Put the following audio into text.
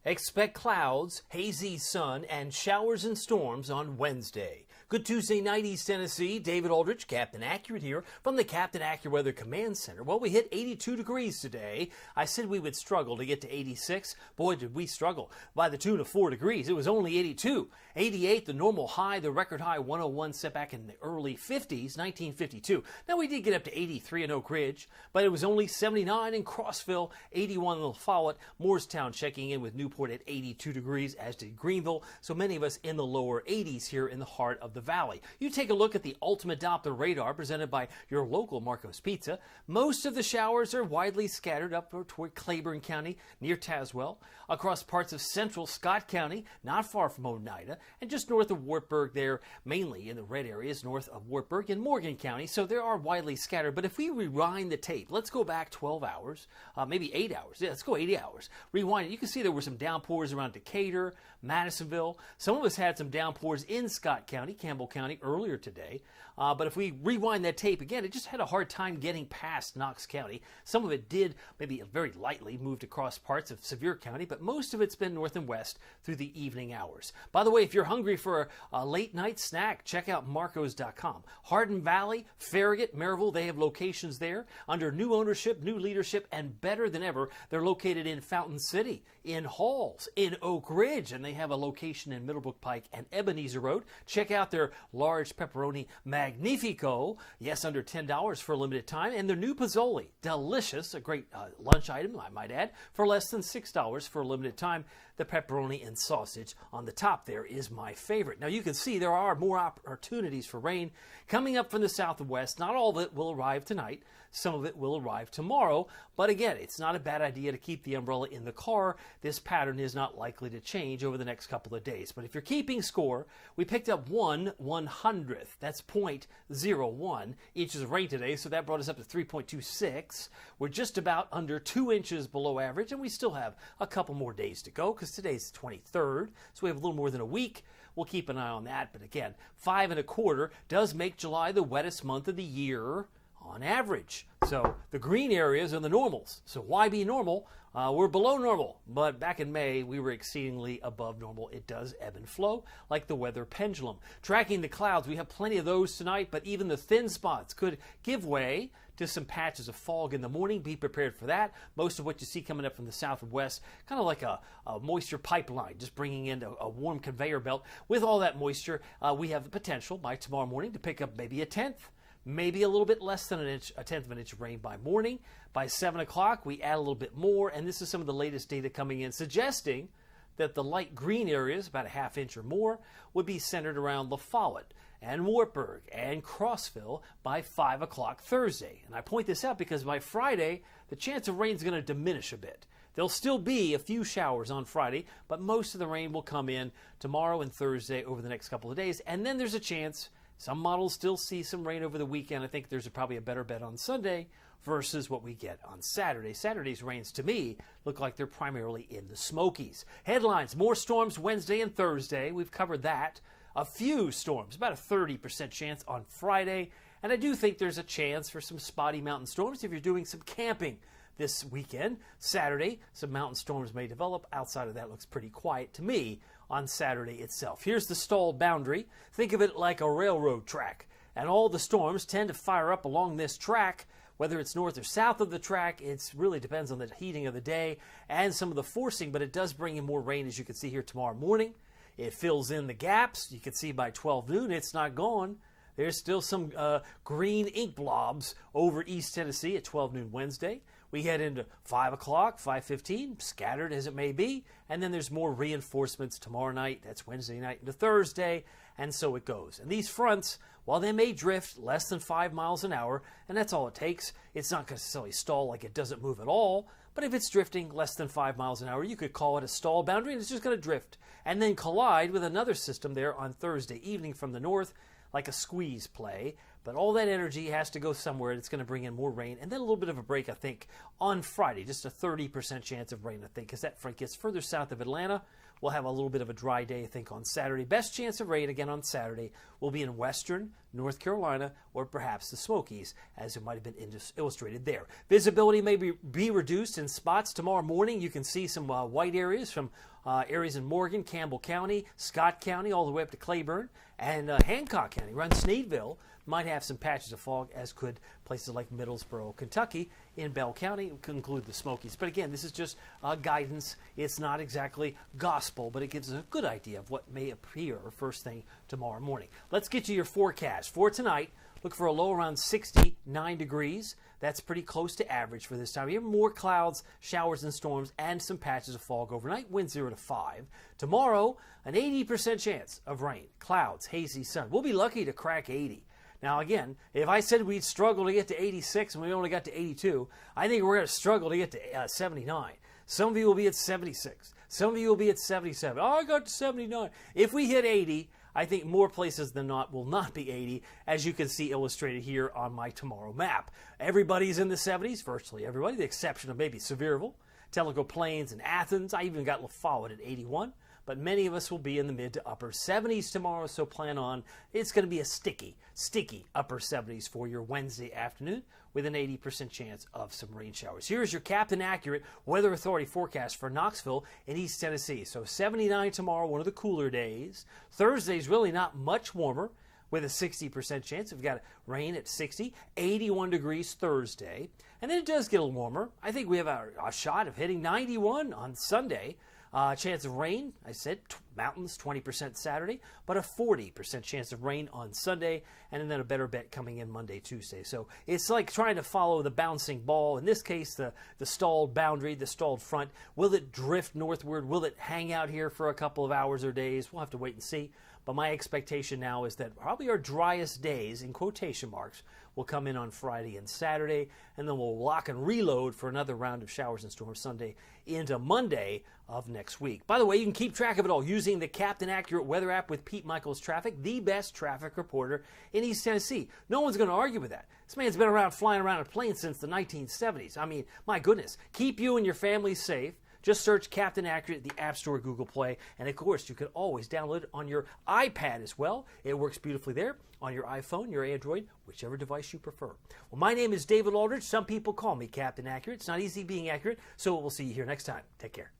Expect clouds, hazy sun, and showers and storms on Wednesday. Good Tuesday night, East Tennessee. David Aldrich, Captain Accurate here from the Captain Accurate Weather Command Center. Well, we hit 82 degrees today. I said we would struggle to get to 86. Boy, did we struggle by the tune of 4 degrees. It was only 82. 88, the normal high, the record high 101 set back in the early 50s, 1952. Now, we did get up to 83 in Oak Ridge, but it was only 79 in Crossville, 81 in La Follette, Moorestown checking in with Newport at 82 degrees, as did Greenville. So many of us in the lower 80s here in the heart of the valley. You take a look at the Ultimate Doppler radar presented by your local Marco's Pizza. Most of the showers are widely scattered up toward Claiborne County, near Tazewell, across parts of central Scott County, not far from Oneida, and just north of Wartburg there, mainly in the red areas north of Wartburg in Morgan County. So they are widely scattered. But if we rewind the tape, let's go back 12 hours, maybe 8 hours. Yeah, let's go 80 hours. Rewind it. You can see there were some downpours around Decatur, Madisonville. Some of us had some downpours in Scott County, Campbell County earlier today. But if we rewind that tape again, it just had a hard time getting past Knox County. Some of it did maybe very lightly moved across parts of Sevier County, but most of it's been north and west through the evening hours. By the way, if you're hungry for a late night snack, check out marcos.com. Hardin Valley, Farragut, Maryville, they have locations there under new ownership, new leadership, and better than ever, they're located in Fountain City, in Halls, in Oak Ridge, and they have a location in Middlebrook Pike and Ebenezer Road. Check out their large pepperoni Magnifico, yes, under $10 for a limited time, and their new Pozzoli, delicious, a great lunch item, I might add, for less than $6 for a limited time. The pepperoni and sausage on the top there is my favorite. Now you can see there are more opportunities for rain coming up from the south and west. Not all of it will arrive tonight. Some of it will arrive tomorrow. But again, it's not a bad idea to keep the umbrella in the car. This pattern is not likely to change over the next couple of days. But if you're keeping score, we picked up 1/100th. That's 0.01 inches of rain today. So that brought us up to 3.26. We're just about under 2 inches below average. And we still have a couple more days to go because today's the 23rd. So we have a little more than a week. We'll keep an eye on that. But again, 5.25 does make July the wettest month of the year on average. So the green areas are the normals. So why be normal? We're below normal, but back in May, we were exceedingly above normal. It does ebb and flow like the weather pendulum. Tracking the clouds, we have plenty of those tonight, but even the thin spots could give way to some patches of fog in the morning. Be prepared for that. Most of what you see coming up from the south and west, kind of like a moisture pipeline, just bringing in a warm conveyor belt. With all that moisture, we have the potential by tomorrow morning to pick up maybe a tenth, maybe a little bit less than a tenth of an inch of rain by morning. By 7 o'clock, we add a little bit more, and this is some of the latest data coming in suggesting that the light green areas, about a half inch or more, would be centered around La Follette and Wartburg and Crossville by 5 o'clock Thursday. And I point this out because by Friday, the chance of rain is going to diminish a bit. There'll still be a few showers on Friday, but most of the rain will come in tomorrow and Thursday over the next couple of days, and then there's a chance some models still see some rain over the weekend. I think there's probably a better bet on Sunday versus what we get on Saturday. Saturday's rains, to me, look like they're primarily in the Smokies. Headlines, more storms Wednesday and Thursday. We've covered that. A few storms, about a 30% chance on Friday. And I do think there's a chance for some spotty mountain storms if you're doing some camping this weekend. Saturday, some mountain storms may develop. Outside of that, looks pretty quiet to me on Saturday itself. Here's the stall boundary. Think of it like a railroad track. And all the storms tend to fire up along this track. Whether it's north or south of the track, it really depends on the heating of the day and some of the forcing, but it does bring in more rain, as you can see here tomorrow morning. It fills in the gaps. You can see by 12 noon, it's not gone. There's still some green ink blobs over East Tennessee at 12 noon Wednesday. We head into 5 o'clock, 5:15, scattered as it may be, and then there's more reinforcements tomorrow night. That's Wednesday night into Thursday, and so it goes. And these fronts, while they may drift less than 5 miles an hour, and that's all it takes, it's not going to necessarily stall like it doesn't move at all, but if it's drifting less than 5 miles an hour, you could call it a stall boundary, and it's just going to drift, and then collide with another system there on Thursday evening from the north, like a squeeze play. But all that energy has to go somewhere. It's going to bring in more rain. And then a little bit of a break, I think, on Friday. Just a 30% chance of rain, I think, as that front gets further south of Atlanta. We'll have a little bit of a dry day, I think, on Saturday. Best chance of rain, again, on Saturday will be in western North Carolina or perhaps the Smokies, as it might have been illustrated there. Visibility may be reduced in spots. Tomorrow morning, you can see some white areas from areas in Morgan, Campbell County, Scott County, all the way up to Claiborne, and Hancock County. Around Snedeville might have some patches of fog, as could places like Middlesboro, Kentucky. In Bell County, it could include the Smokies. But again, this is just guidance. It's not exactly gospel, but it gives us a good idea of what may appear first thing tomorrow morning. Let's get you your forecast. For tonight, look for a low around 69 degrees. That's pretty close to average for this time of year. More clouds, showers and storms, and some patches of fog overnight. Wind 0 to 5. Tomorrow, an 80% chance of rain, clouds, hazy sun. We'll be lucky to crack 80. Now, again, if I said we'd struggle to get to 86 and we only got to 82, I think we're going to struggle to get to 79. Some of you will be at 76. Some of you will be at 77. Oh, I got to 79. If we hit 80, I think more places than not will not be 80, as you can see illustrated here on my tomorrow map. Everybody's in the 70s, virtually everybody, the exception of maybe Sevierville, Tellico Plains, and Athens. I even got La Follette at 81. But many of us will be in the mid to upper 70s tomorrow, so plan on. It's going to be a sticky upper 70s for your Wednesday afternoon with an 80% chance of some rain showers. Here's your Captain Accurate Weather Authority forecast for Knoxville in East Tennessee. So 79 tomorrow, one of the cooler days. Thursday's really not much warmer, with a 60% chance. We've got rain at 60, 81 degrees Thursday. And then it does get a little warmer. I think we have a shot of hitting 91 on Sunday. Chance of rain, I said, mountains, 20% Saturday, but a 40% chance of rain on Sunday, and then a better bet coming in Monday, Tuesday. So it's like trying to follow the bouncing ball. In this case, the stalled boundary, the stalled front. Will it drift northward? Will it hang out here for a couple of hours or days? We'll have to wait and see. But my expectation now is that probably our driest days, in quotation marks, will come in on Friday and Saturday, and then we'll lock and reload for another round of showers and storms Sunday into Monday of next week. By the way, you can keep track of it all using the Captain Accurate Weather app with Pete Michaels Traffic, the best traffic reporter in East Tennessee. No one's going to argue with that. This man's been around flying around in planes since the 1970s. I mean, my goodness. Keep you and your family safe. Just search Captain Accurate, the App Store, Google Play, and of course, you can always download it on your iPad as well. It works beautifully there on your iPhone, your Android, whichever device you prefer. Well, my name is David Aldridge. Some people call me Captain Accurate. It's not easy being accurate, so we'll see you here next time. Take care.